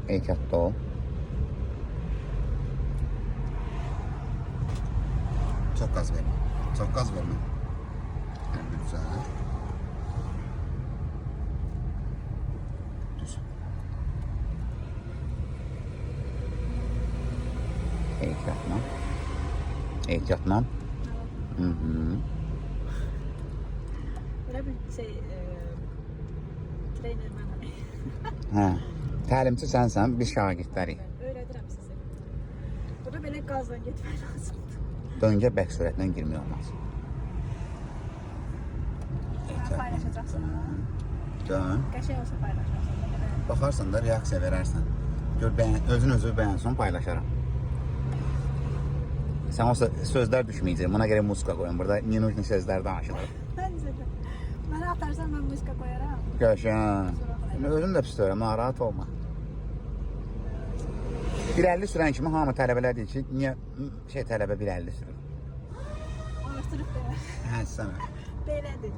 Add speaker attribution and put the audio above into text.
Speaker 1: Ehtiyatlı ol. Çok gaz verme. Çok gaz verme. Yani güzel. Düz. Ehtiyatla. Ehtiyatla. Hı-hı.
Speaker 2: Böyle bir şey trener mənə.
Speaker 1: Hə. Təlimçi sənsən, biz şagirdlərik.
Speaker 2: Öyrədirəm sizi. Burada belə qazdan getmək lazımdır.
Speaker 1: Döngə bək sürətlə girmək olmaz.
Speaker 2: Paylaşacaqsın.
Speaker 1: Dön.
Speaker 2: Qəşəng olsa paylaşacaqsın.
Speaker 1: Baxarsan da reaksiya verərsən. Gör, özün bəyənsən, paylaşaram. Sən o sözlər düşməyəcək. Buna görə muska qoyun. Burada minujni sözlər danışılır.
Speaker 2: Bəncə də. Mənə atarsan mən muzika qoyaram.
Speaker 1: Qəşəng. Özüm də pis deyirəm, narahat olma. 1.50 sürən kimi hamı tələbələr deyir ki, niyə tələbə 1.50 sürür?
Speaker 2: Araşdırıb belə.
Speaker 1: Hə, sənə.
Speaker 2: Belədir.